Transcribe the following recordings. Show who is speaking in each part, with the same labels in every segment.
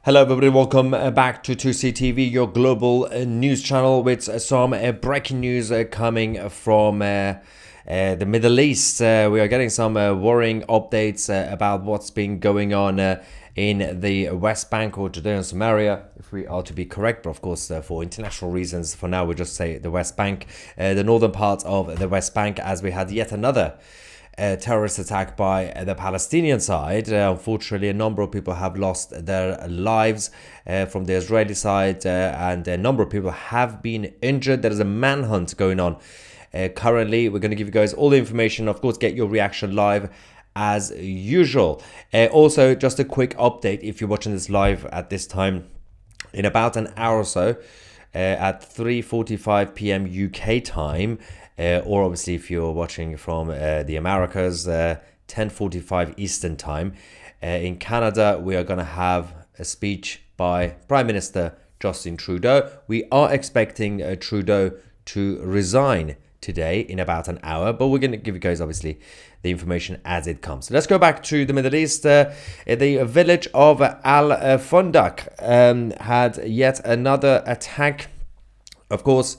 Speaker 1: Hello everybody, welcome back to 2CTV, your global news channel with some breaking news coming from the Middle East. We are getting some worrying updates about what's been going on in the West Bank, or Judea and Samaria, if we are to be correct, but of course for international reasons, for now we just say the West Bank, the northern part of the West Bank, as we had yet another terrorist attack by the Palestinian side. Unfortunately, a number of people have lost their lives from the Israeli side, and a number of people have been injured. There is a manhunt going on currently. We're going to give you guys all the information. Of course, get your reaction live as usual. Also, just a quick update if you're watching this live at this time. In about an hour or so, at 3:45 p.m. UK time, or obviously if you're watching from the Americas, 10:45 Eastern time. In Canada, we are going to have a speech by Prime Minister Justin Trudeau. We are expecting Trudeau to resign today in about an hour, but we're going to give you guys obviously the information as it comes. So let's go back to the Middle East. The village of Al Fundak had yet another attack. Of course,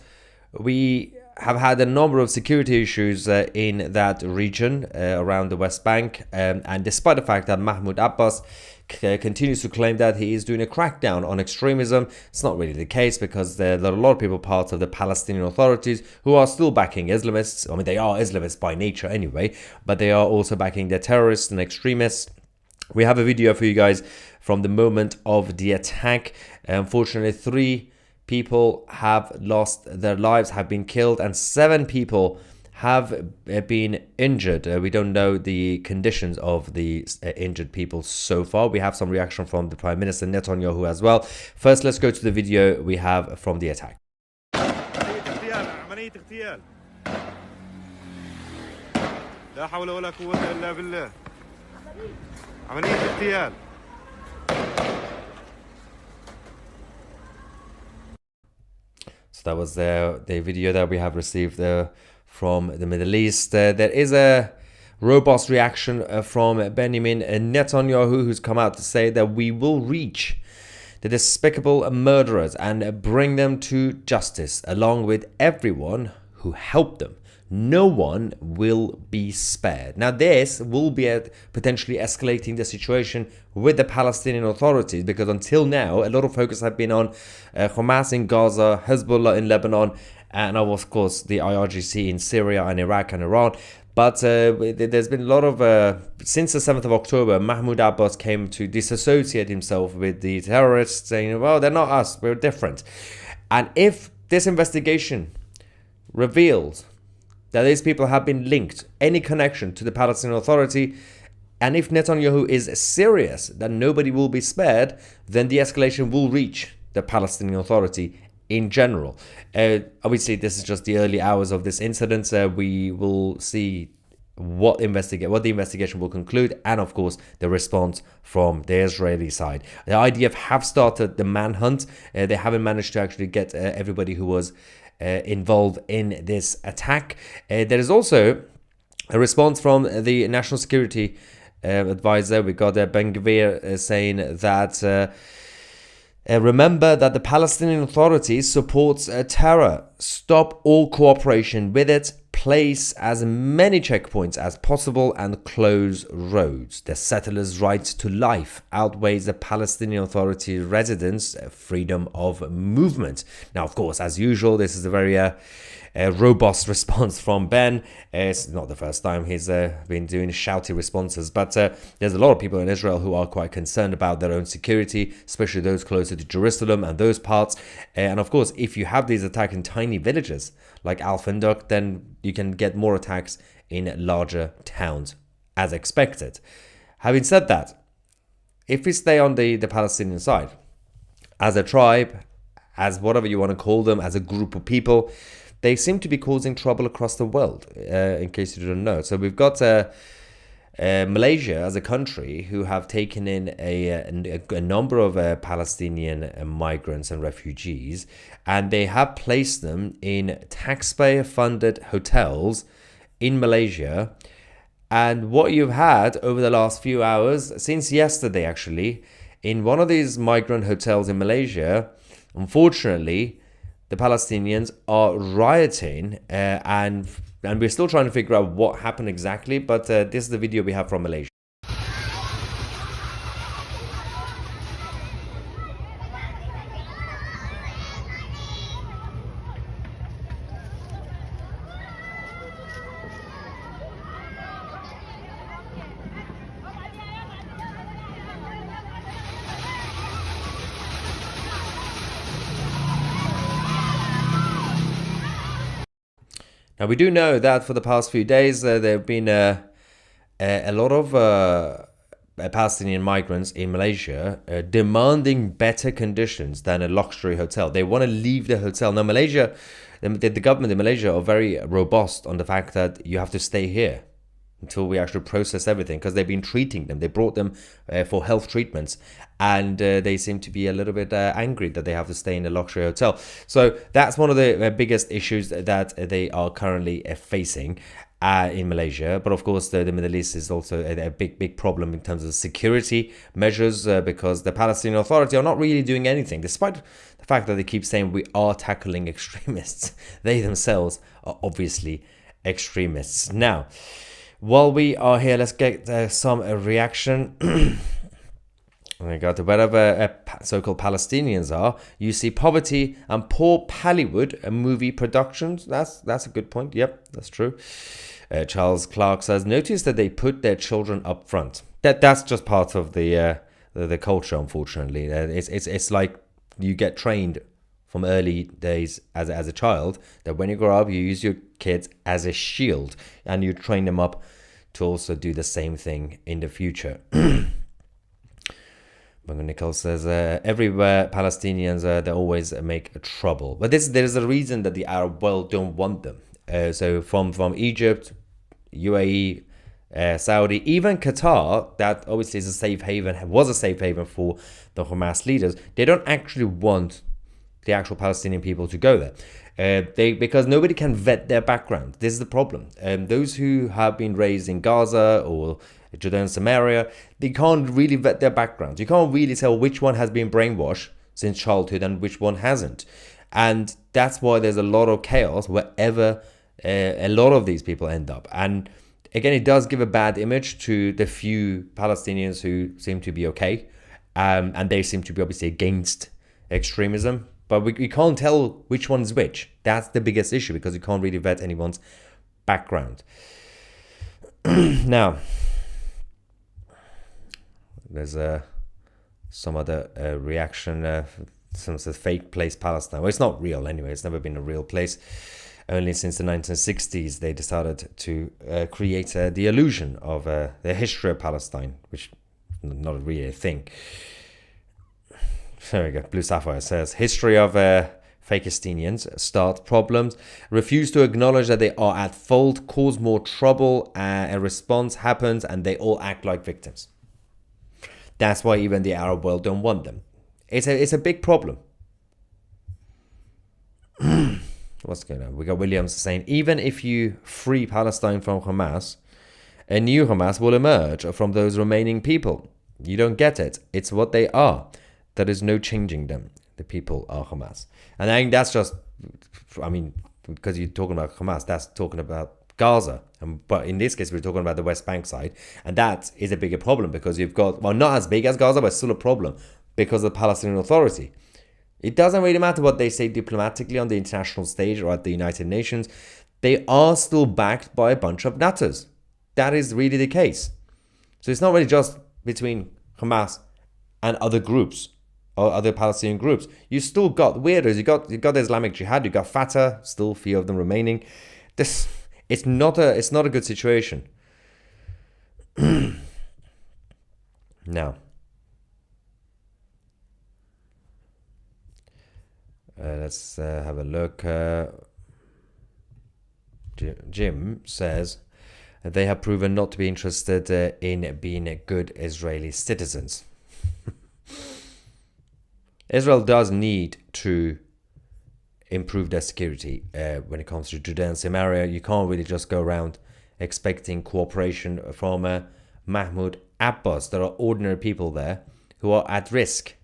Speaker 1: we have had a number of security issues in that region around the West Bank, and despite the fact that Mahmoud Abbas continues to claim that he is doing a crackdown on extremism, it's not really the case, because there are a lot of people part of the Palestinian authorities who are still backing Islamists. I mean, they are Islamists by nature anyway, but they are also backing the terrorists and extremists. We have a video for you guys from the moment of the attack. Unfortunately, 3 people have lost their lives, have been killed, and 7 people have been injured. We don't know the conditions of the injured people so far. We have some reaction from the Prime Minister Netanyahu as well. First, let's go to the video we have from the attack. So that was the video that we have received from the Middle East. There is a robust reaction from Benjamin Netanyahu, who's come out to say that we will reach the despicable murderers and bring them to justice, along with everyone who helped them. No one will be spared. Now, this will be potentially escalating the situation with the Palestinian authorities, because until now, a lot of focus have been on Hamas in Gaza, Hezbollah in Lebanon, and of course the IRGC in Syria and Iraq and Iran. But there's been a lot of, since the 7th of October, Mahmoud Abbas came to disassociate himself with the terrorists, saying, well, they're not us, we're different. And if this investigation reveals that these people have been linked, any connection to the Palestinian Authority, and if Netanyahu is serious that nobody will be spared, then the escalation will reach the Palestinian Authority in general. Obviously, this is just the early hours of this incident. We will see what the investigation will conclude, and of course the response from the Israeli side. The IDF have started the manhunt. They haven't managed to actually get everybody who was involved in this attack. There is also a response from the National Security Advisor. We got Ben Gvir saying that remember that the Palestinian Authority supports terror. Stop all cooperation with it. Place as many checkpoints as possible and close roads. The settlers' right to life outweighs the Palestinian Authority residents' freedom of movement. Now, of course, as usual, this is a very robust response from Ben. It's not the first time he's been doing shouty responses, but there's a lot of people in Israel who are quite concerned about their own security, especially those closer to Jerusalem and those parts. And of course, if you have these attacks in tiny villages like Al Fundak, then you can get more attacks in larger towns as expected. Having said that, if we stay on the Palestinian side, as a tribe, as whatever you want to call them, as a group of people, they seem to be causing trouble across the world, in case you don't know. So we've got Malaysia as a country who have taken in a number of Palestinian migrants and refugees, and they have placed them in taxpayer-funded hotels in Malaysia, And what you've had over the last few hours, since yesterday actually, in one of these migrant hotels in Malaysia, unfortunately, the Palestinians are rioting, and we're still trying to figure out what happened exactly. But this is the video we have from Malaysia. Now, we do know that for the past few days, there have been a lot of Palestinian migrants in Malaysia demanding better conditions than a luxury hotel. They want to leave the hotel. Now, Malaysia, the government in Malaysia are very robust on the fact that you have to stay here until we actually process everything, because they've been treating them. They brought them for health treatments, and they seem to be a little bit angry that they have to stay in a luxury hotel. So that's one of the biggest issues that they are currently facing in Malaysia. But of course, the Middle East is also a big problem in terms of security measures, because the Palestinian Authority are not really doing anything, despite the fact that they keep saying we are tackling extremists. They themselves are obviously extremists. Now, while we are here, let's get some reaction. We got wherever so-called Palestinians are, you see poverty and poor Pallywood movie productions. That's a good point. Yep, that's true. Charles Clark says, notice that they put their children up front. That's just part of the culture, unfortunately. It's like you get trained from early days as a child, that when you grow up, you use your kids as a shield, and you train them up to also do the same thing in the future. Nichols says, everywhere Palestinians, they always make trouble. But there's a reason that the Arab world don't want them. So from Egypt, UAE, Saudi, even Qatar, that obviously is a safe haven, was a safe haven for the Hamas leaders, they don't actually want the actual Palestinian people to go there, because nobody can vet their background. This is the problem. Those who have been raised in Gaza or Judea and Samaria, they can't really vet their background. You can't really tell which one has been brainwashed since childhood and which one hasn't. And that's why there's a lot of chaos wherever a lot of these people end up. And again, it does give a bad image to the few Palestinians who seem to be okay, and they seem to be obviously against extremism. But we can't tell which one's which. That's the biggest issue, because you can't really vet anyone's background. Now, there's some other reaction. Some says fake place Palestine. Well, it's not real anyway. It's never been a real place. Only since the 1960s they decided to create the illusion of the history of Palestine, which is not really a thing. There we go. Blue Sapphire says, history of Fakistinians start problems, refuse to acknowledge that they are at fault, cause more trouble, a response happens, and they all act like victims. That's why even the Arab world don't want them. It's a big problem. What's going on? We got Williams saying, even if you free Palestine from Hamas, a new Hamas will emerge from those remaining people. You don't get it. It's what they are. There is no changing them. The people are Hamas. And I think that's just, I mean, because you're talking about Hamas, that's talking about Gaza. But in this case, we're talking about the West Bank side. And that is a bigger problem, because you've got, well, not as big as Gaza, but still a problem because of the Palestinian Authority. It doesn't really matter what they say diplomatically on the international stage or at the United Nations. They are still backed by a bunch of nutters. That is really the case. So it's not really just between Hamas and other groups or other Palestinian groups. You still got weirdos. You got the Islamic Jihad. You got Fatah. Still a few of them remaining. It's not a good situation. Now, let's have a look. Jim says they have proven not to be interested in being good Israeli citizens. Israel does need to improve their security when it comes to Judea and Samaria. You can't really just go around expecting cooperation from Mahmoud Abbas. There are ordinary people there who are at risk.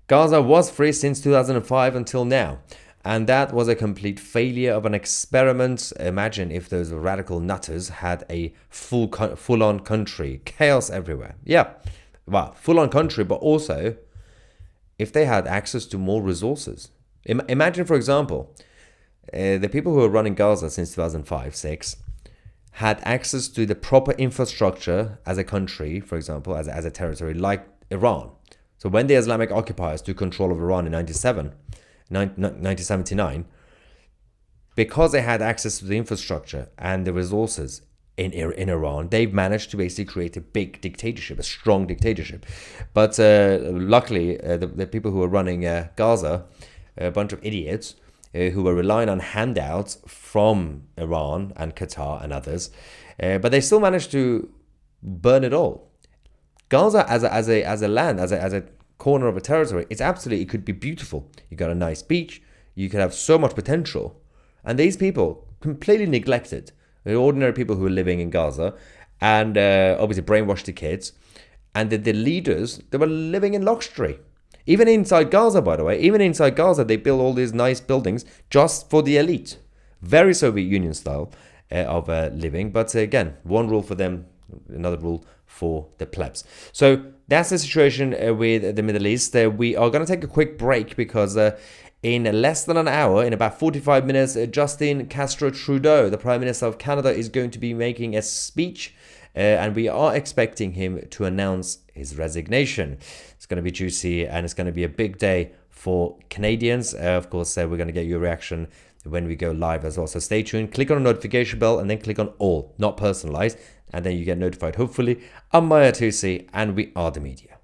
Speaker 1: Gaza was free since 2005 until now, and that was a complete failure of an experiment. Imagine if those radical nutters had a full-on country, chaos everywhere. Yeah, well, full-on country, but also if they had access to more resources. Imagine, for example, the people who are running Gaza since 2005-6 had access to the proper infrastructure as a country, for example, as a territory like Iran. So when the Islamic occupiers took control of Iran in 1979, because they had access to the infrastructure and the resources in Iran, they've managed to basically create a big dictatorship, a strong dictatorship. But luckily, the people who were running Gaza, a bunch of idiots who were relying on handouts from Iran and Qatar and others, but they still managed to burn it all. Gaza as a land, as a corner of a territory, it could be beautiful. You got a nice beach, you could have so much potential, and these people completely neglected. The ordinary people who are living in Gaza, and obviously brainwashed the kids, and the leaders, they were living in luxury. Even inside Gaza, by the way, they build all these nice buildings just for the elite. Very Soviet Union style of living, but again, one rule for them, another rule for the plebs. So that's the situation with the Middle East. We are going to take a quick break because in less than an hour, in about 45 minutes, Justin Castro-Trudeau, the Prime Minister of Canada, is going to be making a speech, and we are expecting him to announce his resignation. It's going to be juicy, and it's going to be a big day for Canadians. Of course, we're going to get your reaction when we go live as well. So stay tuned, click on the notification bell, and then click on all, not personalized, and then you get notified, hopefully. I'm Maya Tusi, and we are the media.